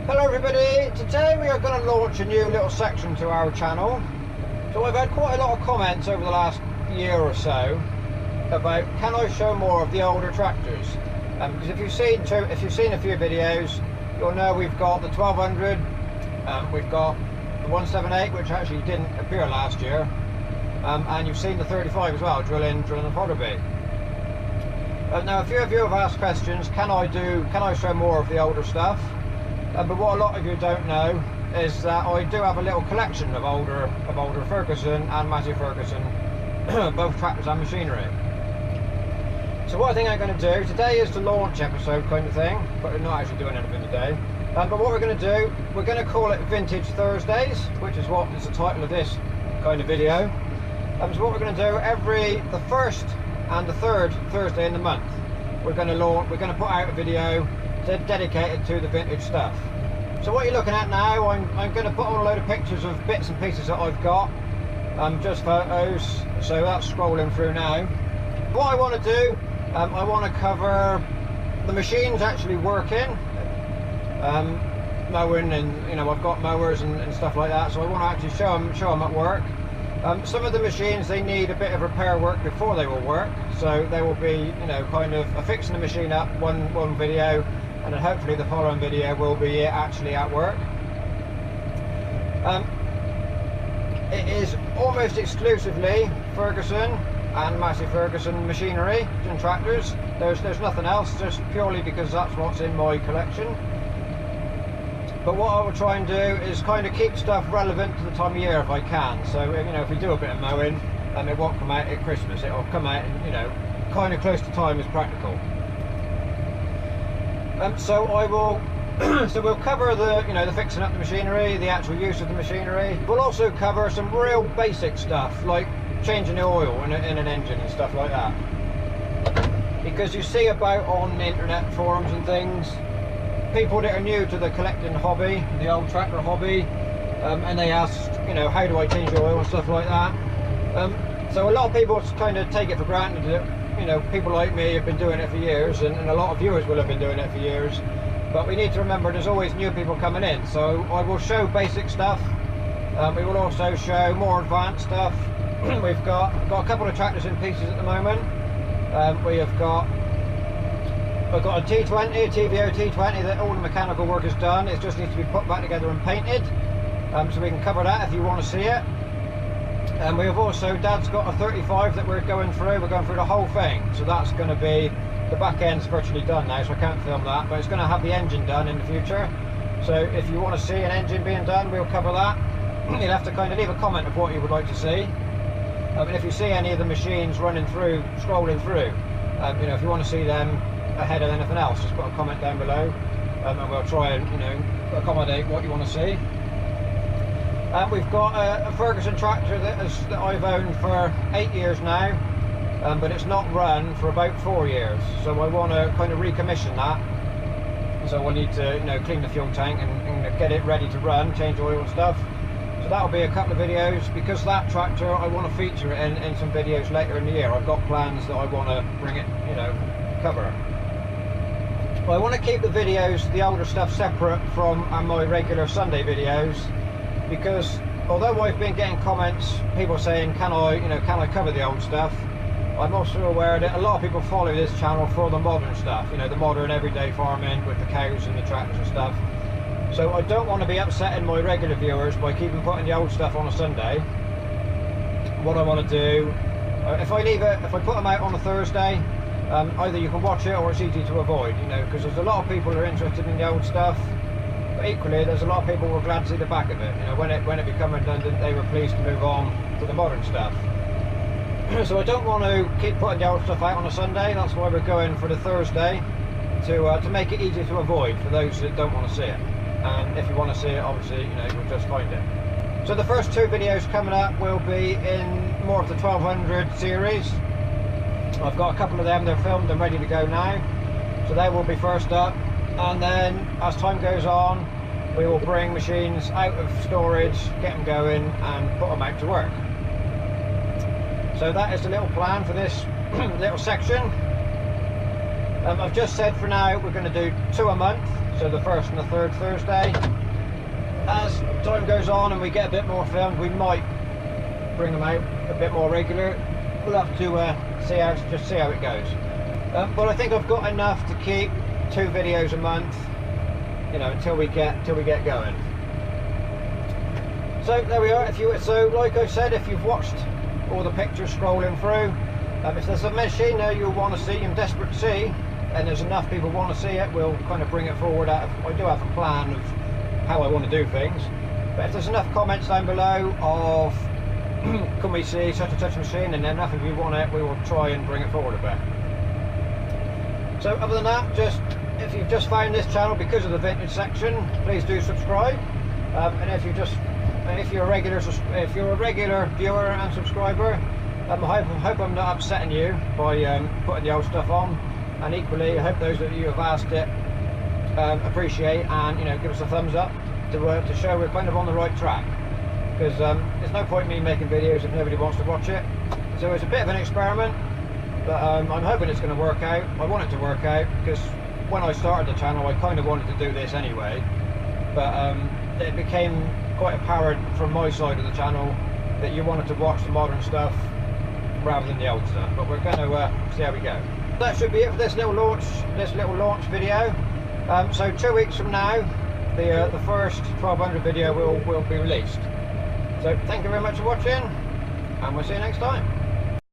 Hello everybody, today we are going to launch a new little section to our channel. So I've had quite a lot of comments over the last year or so about can I show more of the older tractors, because if you've seen a few videos you'll know we've got the 1200, we've got the 178 which actually didn't appear last year, and you've seen the 35 as well, drilling the fodder bay. Now a few of you have asked questions, can I show more of the older stuff? But what a lot of you don't know is that I do have a little collection of older Ferguson and Massey Ferguson, both tractors and machinery. So what I think I'm going to do today is the launch episode kind of thing, but we're not actually doing anything today. But what we're going to do, we're going to call it Vintage Thursdays, which is what is the title of this kind of video. So what we're going to do the first and the third Thursday in the month, we're going to put out a video dedicated to the vintage stuff. So what you're looking at now, I'm going to put on a load of pictures of bits and pieces that I've got, just photos, so that's scrolling through now. What I want to do, I want to cover the machines actually working, mowing, and I've got mowers and stuff like that, so I want to actually show them at work. Some of the machines, they need a bit of repair work before they will work, so they will be kind of fixing the machine up one video, and then hopefully the following video will be actually at work. It is almost exclusively Ferguson and Massey Ferguson machinery and tractors. There's nothing else, just purely because that's what's in my collection. But what I will try and do is kind of keep stuff relevant to the time of year if I can. So if we do a bit of mowing, it won't come out at Christmas. It'll come out in kind of close to time as practical. So I will, so we'll cover the fixing up the machinery, the actual use of the machinery. We'll also cover some real basic stuff like changing the oil in an engine and stuff like that. Because you see about on internet forums and things, people that are new to the collecting hobby, the old tractor hobby, and they ask, how do I change the oil and stuff like that. So a lot of people kind of take it for granted that people like me have been doing it for years, and a lot of viewers will have been doing it for years, but we need to remember there's always new people coming in. So I will show basic stuff, we will also show more advanced stuff. We've got a couple of tractors in pieces at the moment. I've got a T20, a TVO T20 that all the mechanical work is done, it just needs to be put back together and painted, so we can cover that if you want to see it. And we have also, Dad's got a 35 that we're going through the whole thing, so that's going to be, the back end's virtually done now, so I can't film that, but it's going to have the engine done in the future. So if you want to see an engine being done, we'll cover that. You'll have to kind of leave a comment of what you would like to see. And if you see any of the machines scrolling through, if you want to see them ahead of anything else, just put a comment down below, and we'll try and accommodate what you want to see. We've got a Ferguson tractor that I've owned for 8 years now, but it's not run for about 4 years, so I want to kind of recommission that. So we'll need to clean the fuel tank and get it ready to run, change oil and stuff. So that'll be a couple of videos, because that tractor I want to feature it in some videos later in the year. I've got plans that I want to bring it, cover. But I want to keep the videos, the older stuff, separate from my regular Sunday videos, because although I've been getting comments, people saying can I cover the old stuff, I'm also aware that a lot of people follow this channel for the modern stuff, the modern everyday farming with the cows and the tractors and stuff. So I don't want to be upsetting my regular viewers by keeping putting the old stuff on a Sunday. What I want to do, if I put them out on a Thursday, either you can watch it or it's easy to avoid, because there's a lot of people who are interested in the old stuff. But equally, there's a lot of people who are glad to see the back of it. When it became redundant, they were pleased to move on to the modern stuff. So I don't want to keep putting the old stuff out on a Sunday. That's why we're going for the Thursday, to make it easy to avoid for those that don't want to see it. And if you want to see it, obviously, you'll just find it. So the first two videos coming up will be in more of the 1200 series. I've got a couple of them, they're filmed and ready to go now. So they will be first up. And then as time goes on, we will bring machines out of storage, get them going and put them out to work. So that is the little plan for this little section. I've just said for now we're going to do 2 a month, so the first and the third Thursday. As time goes on and we get a bit more filmed, we might bring them out a bit more regular. We'll have to see how it goes. But I think I've got enough to keep 2 videos a month, you know, until we get going. So there we are. Like I said, if you've watched all the pictures scrolling through, if there's a machine there you want to see, you're desperate to see, and there's enough people want to see it, we'll kind of bring it forward. I do have a plan of how I want to do things, but if there's enough comments down below of can we see such and such a machine, and enough of you want it, we will try and bring it forward a bit. So other than that, just if you've just found this channel because of the vintage section, please do subscribe. And if you're a regular viewer and subscriber, I hope I'm not upsetting you by putting the old stuff on. And equally, I hope those of you who have asked it appreciate and, you know, give us a thumbs up to show we're kind of on the right track. Because there's no point in me making videos if nobody wants to watch it. So it's a bit of an experiment, but I'm hoping it's going to work out. I want it to work out because when I started the channel, I kind of wanted to do this anyway. But it became quite apparent from my side of the channel that you wanted to watch the modern stuff rather than the old stuff. But we're going to see how we go. That should be it for this little launch video. So 2 weeks from now, the first 1200 video will be released. So thank you very much for watching, and we'll see you next time.